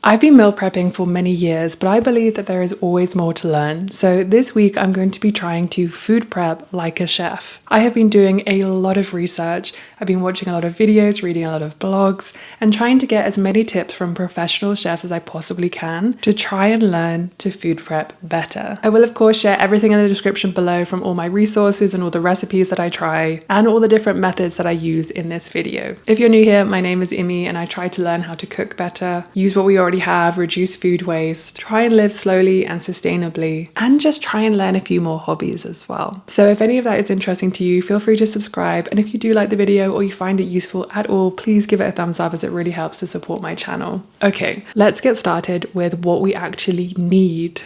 I've been meal prepping for many years, but I believe that there is always more to learn. So this week I'm going to be trying to food prep like a chef. I have been doing a lot of research. I've been watching a lot of videos, reading a lot of blogs, and trying to get as many tips from professional chefs as I possibly can to try and learn to food prep better. I will of course share everything in the description below from all my resources and all the recipes that I try and all the different methods that I use in this video. If you're new here, my name is Imi and I try to learn how to cook better, use what we already have, reduce food waste, try and live slowly and sustainably, and just try and learn a few more hobbies as well. So if any of that is interesting to you, feel free to subscribe, and if you do like the video or you find it useful at all, please give it a thumbs up as it really helps to support my channel. Okay, let's get started with what we actually need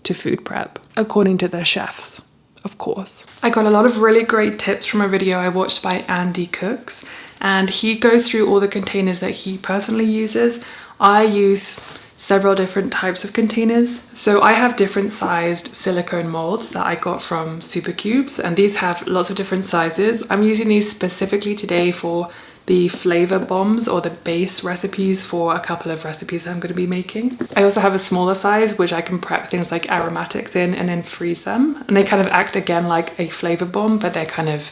to food prep, according to the chefs, of course. I got a lot of really great tips from a video I watched by Andy Cooks, and he goes through all the containers that he personally uses. I use several different types of containers. So I have different sized silicone molds that I got from Supercubes, and these have lots of different sizes. I'm using these specifically today for the flavor bombs or the base recipes for a couple of recipes I'm going to be making. I also have a smaller size which I can prep things like aromatics in and then freeze them. And they kind of act again like a flavor bomb, but they're kind of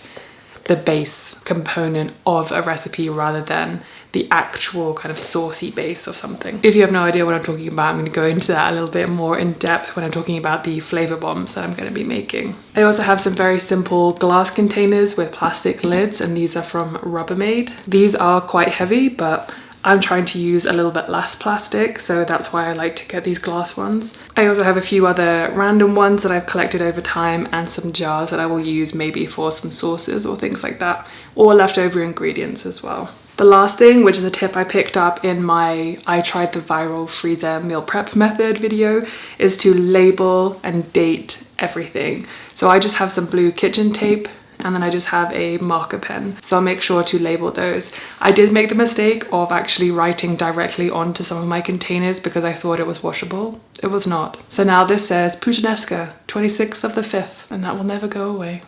the base component of a recipe rather than the actual kind of saucy base of something. If you have no idea what I'm talking about, I'm going to go into that a little bit more in depth when I'm talking about the flavor bombs that I'm going to be making. I also have some very simple glass containers with plastic lids, and these are from Rubbermaid. These are quite heavy, but I'm trying to use a little bit less plastic, so that's why I like to get these glass ones. I also have a few other random ones that I've collected over time and some jars that I will use maybe for some sauces or things like that, or leftover ingredients as well. The last thing, which is a tip I picked up in my I tried the viral freezer meal prep method video, is to label and date everything. So I just have some blue kitchen tape, and then I just have a marker pen. So I'll make sure to label those. I did make the mistake of actually writing directly onto some of my containers because I thought it was washable. It was not. So now this says Puttanesca, 26th of the 5th, and that will never go away.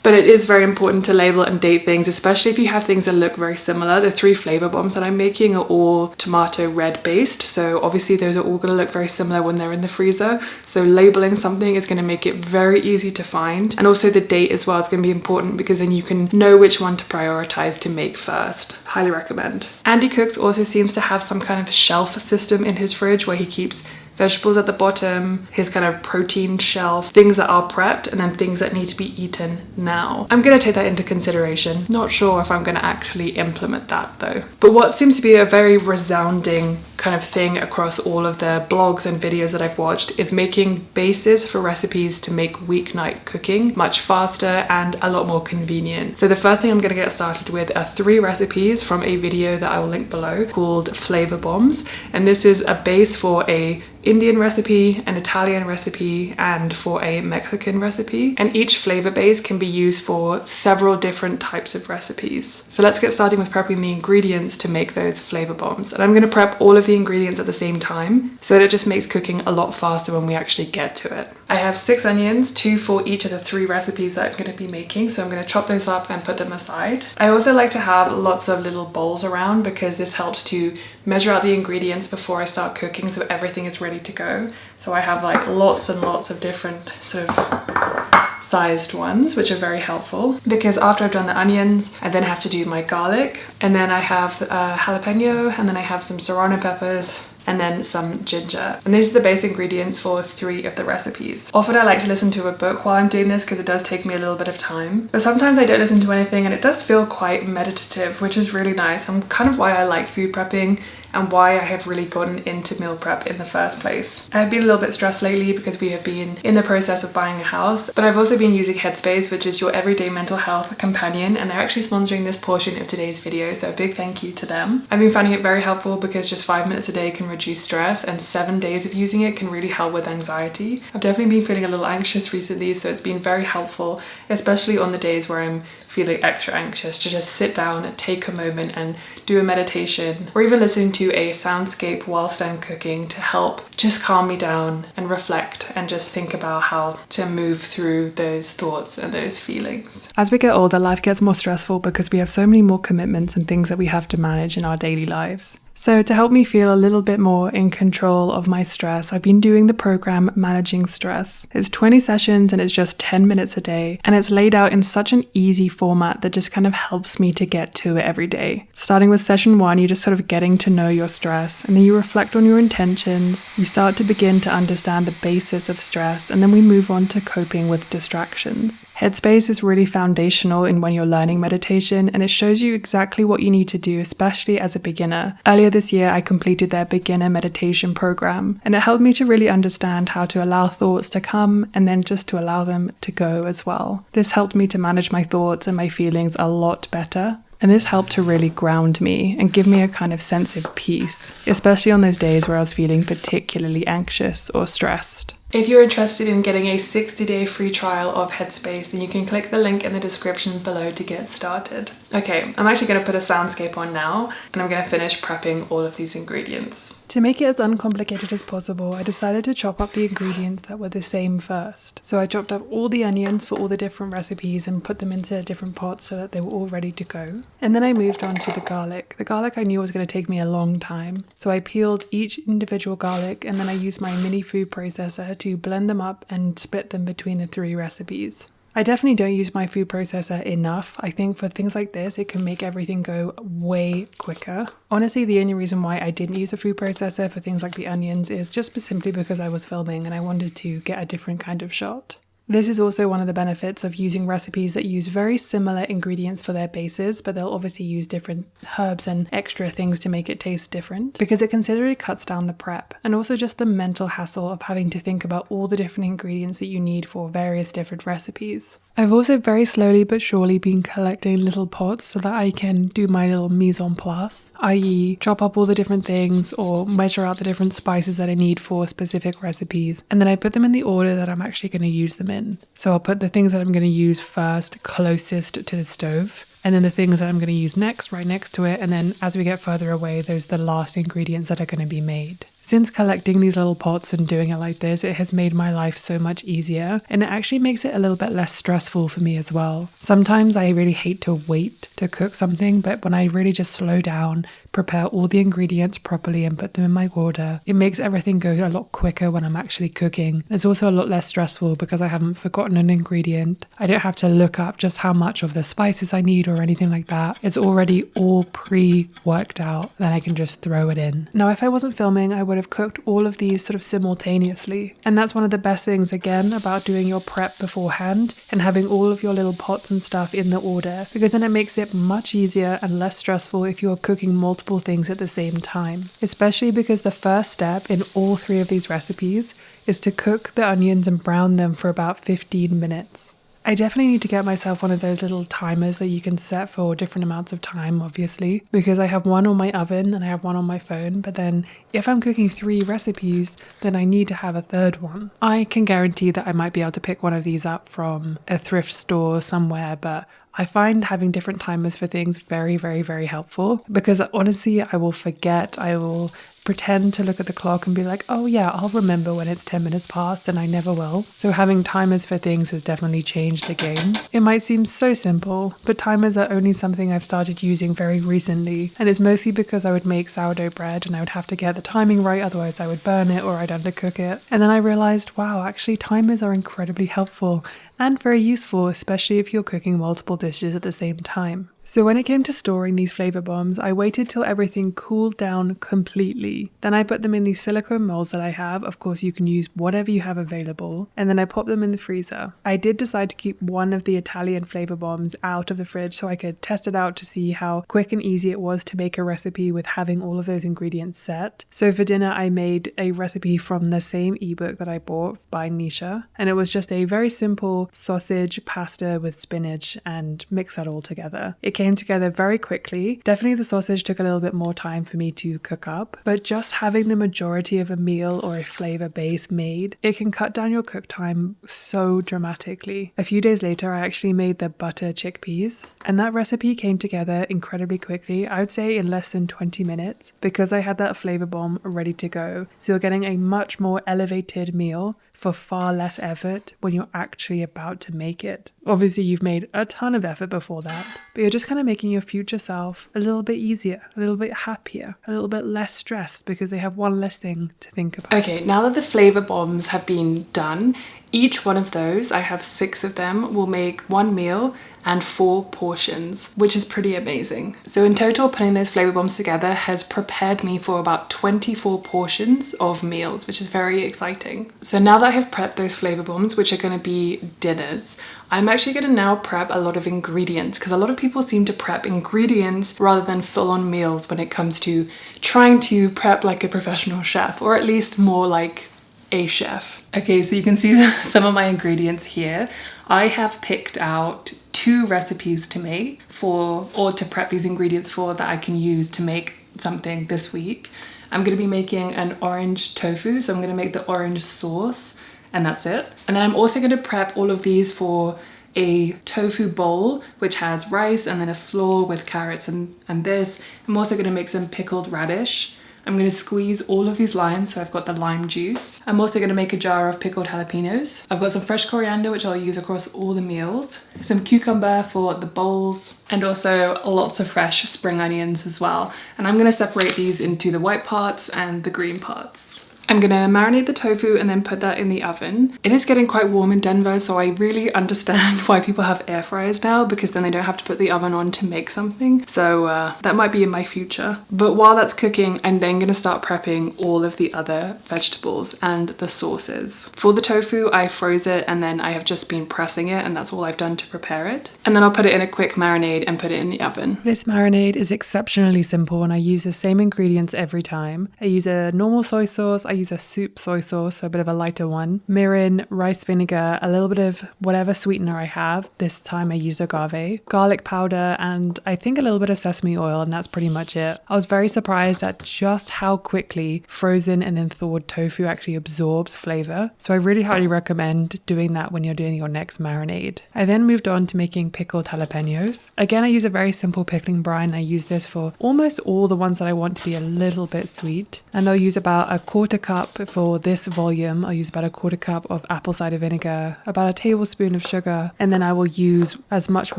But it is very important to label and date things, especially if you have things that look very similar. The 3 flavor bombs that I'm making are all tomato red based, so obviously those are all going to look very similar when they're in the freezer. So labeling something is going to make it very easy to find, and also the date as well is going to be important because then you can know which one to prioritize to make first. Highly recommend. Andy Cooks also seems to have some kind of shelf system in his fridge where he keeps vegetables at the bottom, his kind of protein shelf, things that are prepped, and then things that need to be eaten now. I'm gonna take that into consideration. Not sure if I'm gonna actually implement that though. But what seems to be a very resounding kind of thing across all of the blogs and videos that I've watched is making bases for recipes to make weeknight cooking much faster and a lot more convenient. So the first thing I'm gonna get started with are 3 recipes from a video that I will link below called Flavor Bombs. And this is a base for a Indian recipe, an Italian recipe, and for a Mexican recipe. And each flavor base can be used for several different types of recipes. So let's get started with prepping the ingredients to make those flavor bombs. And I'm going to prep all of the ingredients at the same time, so that it just makes cooking a lot faster when we actually get to it. I have 6 onions, 2 for each of the 3 recipes that I'm going to be making, so I'm going to chop those up and put them aside. I also like to have lots of little bowls around because this helps to measure out the ingredients before I start cooking so everything is ready to go. So I have like lots and lots of different sort of sized ones, which are very helpful because after I've done the onions, I then have to do my garlic, and then I have jalapeno, and then I have some serrano peppers, and then some ginger. And these are the base ingredients for 3 of the recipes. Often I like to listen to a book while I'm doing this because it does take me a little bit of time. But sometimes I don't listen to anything and it does feel quite meditative, which is really nice, and kind of why I like food prepping and why I have really gotten into meal prep in the first place. I've been a little bit stressed lately because we have been in the process of buying a house, but I've also been using Headspace, which is your everyday mental health companion, and they're actually sponsoring this portion of today's video, so a big thank you to them. I've been finding it very helpful because just 5 minutes a day can reduce stress, and 7 days of using it can really help with anxiety. I've definitely been feeling a little anxious recently, so it's been very helpful, especially on the days where I'm feeling extra anxious, to just sit down and take a moment and do a meditation, or even listening to a soundscape whilst I'm cooking to help just calm me down and reflect and just think about how to move through those thoughts and those feelings. As we get older, life gets more stressful because we have so many more commitments and things that we have to manage in our daily lives. So to help me feel a little bit more in control of my stress, I've been doing the program Managing Stress. It's 20 sessions and it's just 10 minutes a day. And it's laid out in such an easy format that just kind of helps me to get to it every day. Starting with session 1, you're just sort of getting to know your stress, and then you reflect on your intentions. You start to begin to understand the basis of stress, and then we move on to coping with distractions. Headspace is really foundational in when you're learning meditation, and it shows you exactly what you need to do, especially as a beginner. Earlier this year, I completed their beginner meditation program, and it helped me to really understand how to allow thoughts to come and then just to allow them to go as well. This helped me to manage my thoughts and my feelings a lot better. And this helped to really ground me and give me a kind of sense of peace, especially on those days where I was feeling particularly anxious or stressed. If you're interested in getting a 60-day free trial of Headspace, then you can click the link in the description below to get started. Okay, I'm actually going to put a soundscape on now, and I'm going to finish prepping all of these ingredients. To make it as uncomplicated as possible, I decided to chop up the ingredients that were the same first. So I chopped up all the onions for all the different recipes and put them into different pots so that they were all ready to go. And then I moved on to the garlic. The garlic I knew was going to take me a long time. So I peeled each individual garlic, and then I used my mini food processor to blend them up and split them between the 3 recipes. I definitely don't use my food processor enough. I think for things like this, it can make everything go way quicker. Honestly, the only reason why I didn't use a food processor for things like the onions is just simply because I was filming and I wanted to get a different kind of shot. This is also one of the benefits of using recipes that use very similar ingredients for their bases, but they'll obviously use different herbs and extra things to make it taste different, because it considerably cuts down the prep and also just the mental hassle of having to think about all the different ingredients that you need for various different recipes. I've also very slowly but surely been collecting little pots so that I can do my little mise en place, i.e. chop up all the different things or measure out the different spices that I need for specific recipes, and then I put them in the order that I'm actually going to use them in. So I'll put the things that I'm going to use first closest to the stove, and then the things that I'm going to use next right next to it, and then as we get further away, those are the last ingredients that are going to be made. Since collecting these little pots and doing it like this, it has made my life so much easier, and it actually makes it a little bit less stressful for me as well. Sometimes I really hate to wait to cook something, but when I really just slow down, prepare all the ingredients properly and put them in my order, it makes everything go a lot quicker when I'm actually cooking. It's also a lot less stressful because I haven't forgotten an ingredient. I don't have to look up just how much of the spices I need or anything like that. It's already all pre-worked out, then I can just throw it in. Now, if I wasn't filming, I would have cooked all of these sort of simultaneously. And that's one of the best things, again, about doing your prep beforehand and having all of your little pots and stuff in the order, because then it makes it much easier and less stressful if you're cooking multiple things at the same time. Especially because the first step in all 3 of these recipes is to cook the onions and brown them for about 15 minutes. I definitely need to get myself one of those little timers that you can set for different amounts of time, obviously, because I have one on my oven and I have one on my phone, but then if I'm cooking 3 recipes, then I need to have a 3rd one. I can guarantee that I might be able to pick one of these up from a thrift store somewhere, but I find having different timers for things very, very, very helpful, because honestly, I will forget, I will pretend to look at the clock and be like, oh yeah, I'll remember when it's 10 minutes past, and I never will. So having timers for things has definitely changed the game. It might seem so simple, but timers are only something I've started using very recently, and it's mostly because I would make sourdough bread and I would have to get the timing right, otherwise I would burn it or I'd undercook it. And then I realized, wow, actually timers are incredibly helpful and very useful, especially if you're cooking multiple dishes at the same time. So when it came to storing these flavor bombs, I waited till everything cooled down completely. Then I put them in these silicone molds that I have. Of course, you can use whatever you have available. And then I popped them in the freezer. I did decide to keep one of the Italian flavor bombs out of the fridge so I could test it out to see how quick and easy it was to make a recipe with having all of those ingredients set. So for dinner, I made a recipe from the same ebook that I bought by Nisha. And it was just a very simple sausage pasta with spinach and mix that all together. It came together very quickly. Definitely the sausage took a little bit more time for me to cook up, but just having the majority of a meal or a flavor base made, it can cut down your cook time so dramatically. A few days later, I actually made the butter chickpeas. And that recipe came together incredibly quickly, I would say in less than 20 minutes, because I had that flavor bomb ready to go. So you're getting a much more elevated meal for far less effort when you're actually about to make it. Obviously, you've made a ton of effort before that, but you're just kind of making your future self a little bit easier, a little bit happier, a little bit less stressed because they have one less thing to think about. Okay, now that the flavor bombs have been done, each one of those, I have 6 of them, will make 1 meal and 4 portions, which is pretty amazing. So in total, putting those flavor bombs together has prepared me for about 24 portions of meals, which is very exciting. So now that I have prepped those flavor bombs, which are going to be dinners, I'm actually going to now prep a lot of ingredients, because a lot of people seem to prep ingredients rather than full-on meals when it comes to trying to prep like a professional chef, or at least more like a chef. Okay, so you can see some of my ingredients here. I have picked out 2 recipes to make or to prep these ingredients for that I can use to make something this week. I'm going to be making an orange tofu, so I'm going to make the orange sauce, and that's it. And then I'm also going to prep all of these for a tofu bowl, which has rice and then a slaw with carrots and this. I'm also going to make some pickled radish. I'm going to squeeze all of these limes, so I've got the lime juice. I'm also going to make a jar of pickled jalapenos. I've got some fresh coriander, which I'll use across all the meals, some cucumber for the bowls, and also lots of fresh spring onions as well. And I'm going to separate these into the white parts and the green parts. I'm gonna marinate the tofu and then put that in the oven. It is getting quite warm in Denver, so I really understand why people have air fryers now, because then they don't have to put the oven on to make something. So that might be in my future. But while that's cooking, I'm then gonna start prepping all of the other vegetables and the sauces. For the tofu, I froze it and then I have just been pressing it, and that's all I've done to prepare it. And then I'll put it in a quick marinade and put it in the oven. This marinade is exceptionally simple and I use the same ingredients every time. I use a normal soy sauce, I use a soup soy sauce, so a bit of a lighter one, mirin, rice vinegar, a little bit of whatever sweetener I have. This time I used agave, garlic powder, and I think a little bit of sesame oil, and that's pretty much it. I was very surprised at just how quickly frozen and then thawed tofu actually absorbs flavor, so I really highly recommend doing that when you're doing your next marinade. I then moved on to making pickled jalapenos. Again, I use a very simple pickling brine. I use this for almost all the ones that I want to be a little bit sweet, and I'll use about a 1/4 cup for this volume. I'll use about a 1/4 cup of apple cider vinegar, about a tablespoon of sugar, and then I will use as much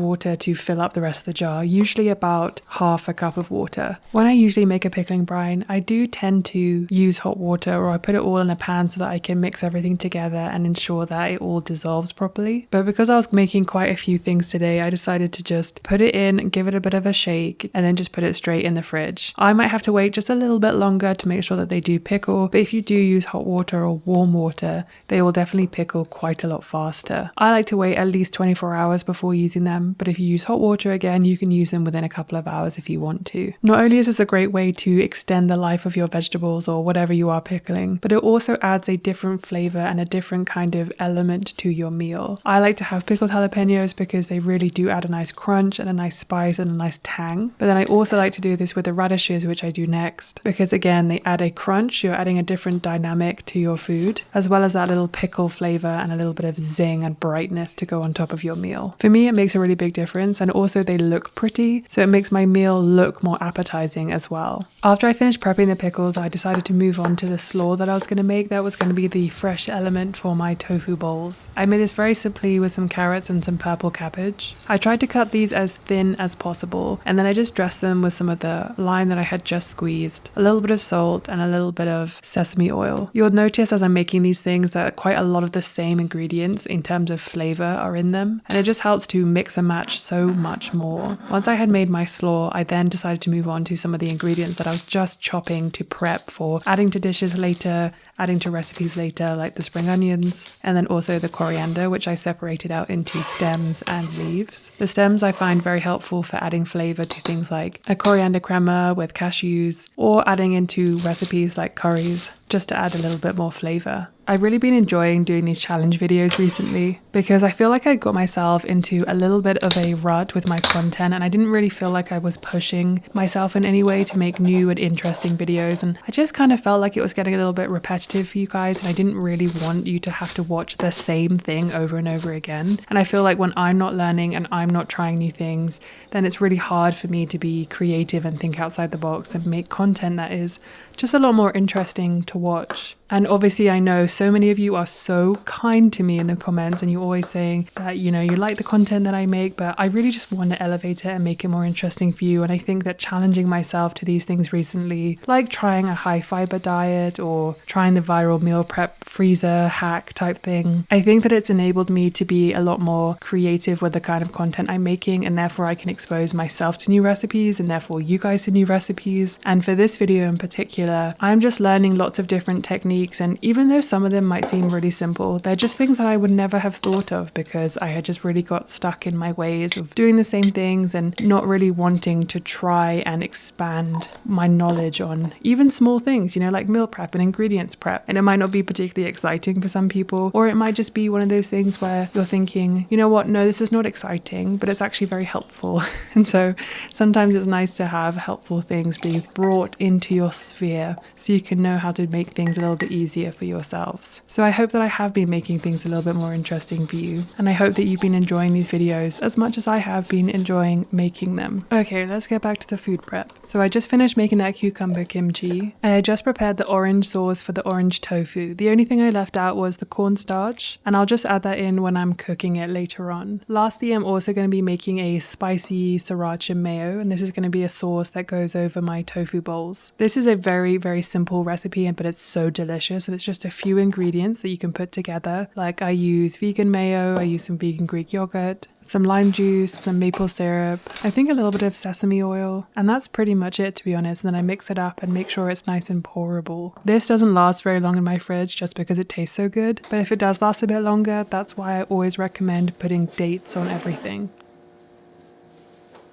water to fill up the rest of the jar, usually about 1/2 cup of water. When I usually make a pickling brine, I do tend to use hot water, or I put it all in a pan so that I can mix everything together and ensure that it all dissolves properly. But because I was making quite a few things today, I decided to just put it in, give it a bit of a shake, and then just put it straight in the fridge. I might have to wait just a little bit longer to make sure that they do pickle, but if you do use hot water or warm water, they will definitely pickle quite a lot faster. I like to wait at least 24 hours before using them, but if you use hot water, again, you can use them within a couple of hours if you want to. Not only is this a great way to extend the life of your vegetables or whatever you are pickling, but it also adds a different flavor and a different kind of element to your meal. I like to have pickled jalapenos because they really do add a nice crunch and a nice spice and a nice tang. But then I also like to do this with the radishes, which I do next, because again, they add a crunch. You're adding a different dynamic to your food, as well as that little pickle flavor and a little bit of zing and brightness to go on top of your meal. For me, it makes a really big difference, and also they look pretty, so it makes my meal look more appetizing as well. After I finished prepping the pickles, I decided to move on to the slaw that I was going to make. That was going to be the fresh element for my tofu bowls. I made this very simply with some carrots and some purple cabbage. I tried to cut these as thin as possible, and then I just dressed them with some of the lime that I had just squeezed, a little bit of salt, and a little bit of sesame oil. You'll notice as I'm making these things that quite a lot of the same ingredients in terms of flavor are in them, and it just helps to mix and match so much more. Once I had made my slaw, I then decided to move on to some of the ingredients that I was just chopping to prep for adding to dishes later, adding to recipes later, like the spring onions, and then also the coriander, which I separated out into stems and leaves. The stems I find very helpful for adding flavor to things like a coriander crema with cashews, or adding into recipes like curries, just to add a little bit more flavor. I've really been enjoying doing these challenge videos recently because I feel like I got myself into a little bit of a rut with my content, and I didn't really feel like I was pushing myself in any way to make new and interesting videos, and I just kind of felt like it was getting a little bit repetitive for you guys, and I didn't really want you to have to watch the same thing over and over again. And I feel like when I'm not learning and I'm not trying new things, then it's really hard for me to be creative and think outside the box and make content that is just a lot more interesting to watch. And obviously I know so many of you are so kind to me in the comments, and you're always saying that, you know, you like the content that I make, but I really just want to elevate it and make it more interesting for you. And I think that challenging myself to these things recently, like trying a high fiber diet or trying the viral meal prep freezer hack type thing, I think that it's enabled me to be a lot more creative with the kind of content I'm making, and therefore I can expose myself to new recipes and therefore you guys to new recipes. And for this video in particular, I'm just learning lots of different techniques, and even though some of them might seem really simple, they're just things that I would never have thought of because I had just really got stuck in my ways of doing the same things and not really wanting to try and expand my knowledge on even small things, you know, like meal prep and ingredients prep. And it might not be particularly exciting for some people, or it might just be one of those things where you're thinking, you know what, no, this is not exciting, but it's actually very helpful. And so sometimes it's nice to have helpful things be brought into your sphere so you can know how to make things a little bit easier for yourselves. So I hope that I have been making things a little bit more interesting for you, and I hope that you've been enjoying these videos as much as I have been enjoying making them. Okay, let's get back to the food prep. So I just finished making that cucumber kimchi, and I just prepared the orange sauce for the orange tofu. The only thing I left out was the cornstarch, and I'll just add that in when I'm cooking it later on. Lastly, I'm also going to be making a spicy sriracha mayo, and this is going to be a sauce that goes over my tofu bowls. This is a very, very simple recipe, but it's so delicious, and it's just a few ingredients that you can put together. Like I use vegan mayo, I use some vegan Greek yogurt, some lime juice, some maple syrup, I think a little bit of sesame oil, and that's pretty much it, to be honest. And then I mix it up and make sure it's nice and pourable. This doesn't last very long in my fridge just because it tastes so good, but if it does last a bit longer, that's why I always recommend putting dates on everything.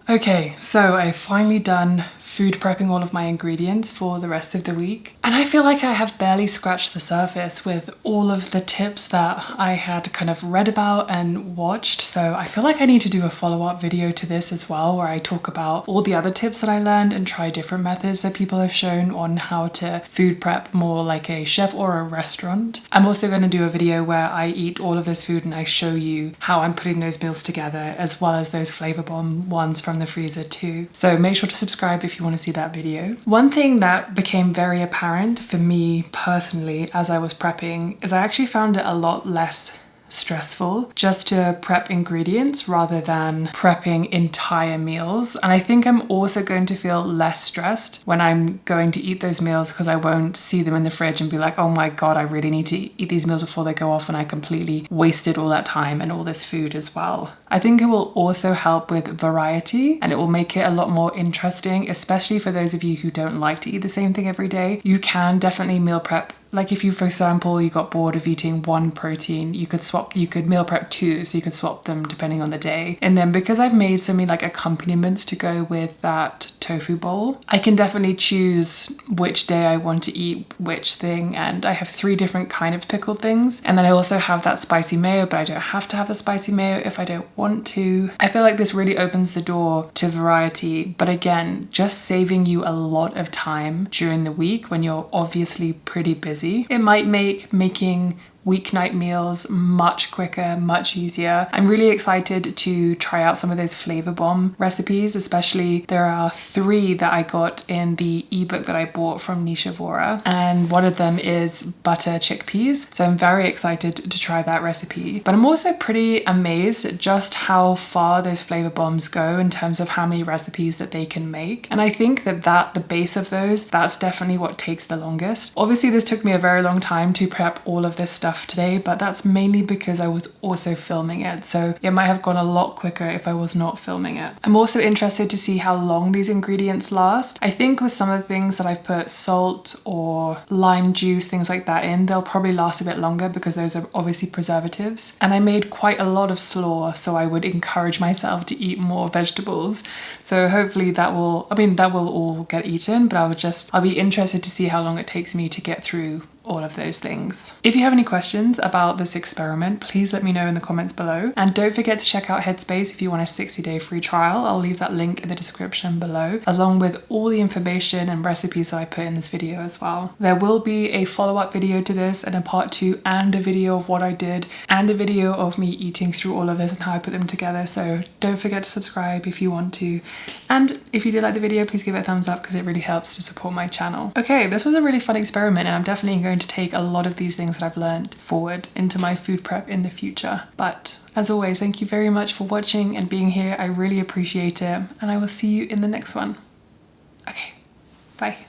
Okay, so I've finally done food prepping all of my ingredients for the rest of the week, and I feel like I have barely scratched the surface with all of the tips that I had kind of read about and watched. So I feel like I need to do a follow-up video to this as well, where I talk about all the other tips that I learned and try different methods that people have shown on how to food prep more like a chef or a restaurant. I'm also going to do a video where I eat all of this food and I show you how I'm putting those meals together, as well as those flavor bomb ones from the freezer too. So make sure to subscribe if you want to see that video. One thing that became very apparent for me personally as I was prepping is I actually found it a lot less stressful just to prep ingredients rather than prepping entire meals. And I think I'm also going to feel less stressed when I'm going to eat those meals, because I won't see them in the fridge and be like, oh my god, I really need to eat these meals before they go off, and I completely wasted all that time and all this food as well. I think it will also help with variety, and it will make it a lot more interesting, especially for those of you who don't like to eat the same thing every day. You can definitely meal prep. Like if you, for example, you got bored of eating one protein, you could meal prep two, so you could swap them depending on the day. And then because I've made so many like accompaniments to go with that tofu bowl, I can definitely choose which day I want to eat which thing. And I have 3 different kind of pickled things. And then I also have that spicy mayo, but I don't have to have the spicy mayo if I don't want to. I feel like this really opens the door to variety, but again, just saving you a lot of time during the week when you're obviously pretty busy. It might make making weeknight meals much quicker, much easier. I'm really excited to try out some of those flavor bomb recipes, especially there are 3 that I got in the ebook that I bought from Nishivora, and one of them is butter chickpeas. So I'm very excited to try that recipe. But I'm also pretty amazed at just how far those flavor bombs go in terms of how many recipes that they can make. And I think that the base of those, that's definitely what takes the longest. Obviously, this took me a very long time to prep all of this stuff today, but that's mainly because I was also filming it, so it might have gone a lot quicker if I was not filming it. I'm also interested to see how long these ingredients last. I think with some of the things that I've put salt or lime juice, things like that in, they'll probably last a bit longer because those are obviously preservatives. And I made quite a lot of slaw, so I would encourage myself to eat more vegetables. So hopefully that will all get eaten, but I'll be interested to see how long it takes me to get through all of those things. If you have any questions about this experiment, please let me know in the comments below. And don't forget to check out Headspace if you want a 60-day free trial. I'll leave that link in the description below, along with all the information and recipes that I put in this video as well. There will be a follow-up video to this and a part 2 and a video of what I did and a video of me eating through all of this and how I put them together. So don't forget to subscribe if you want to. And if you did like the video, please give it a thumbs up because it really helps to support my channel. Okay, this was a really fun experiment and I'm definitely going to take a lot of these things that I've learned forward into my food prep in the future. But as always, thank you very much for watching and being here. I really appreciate it, and I will see you in the next one. Okay, bye.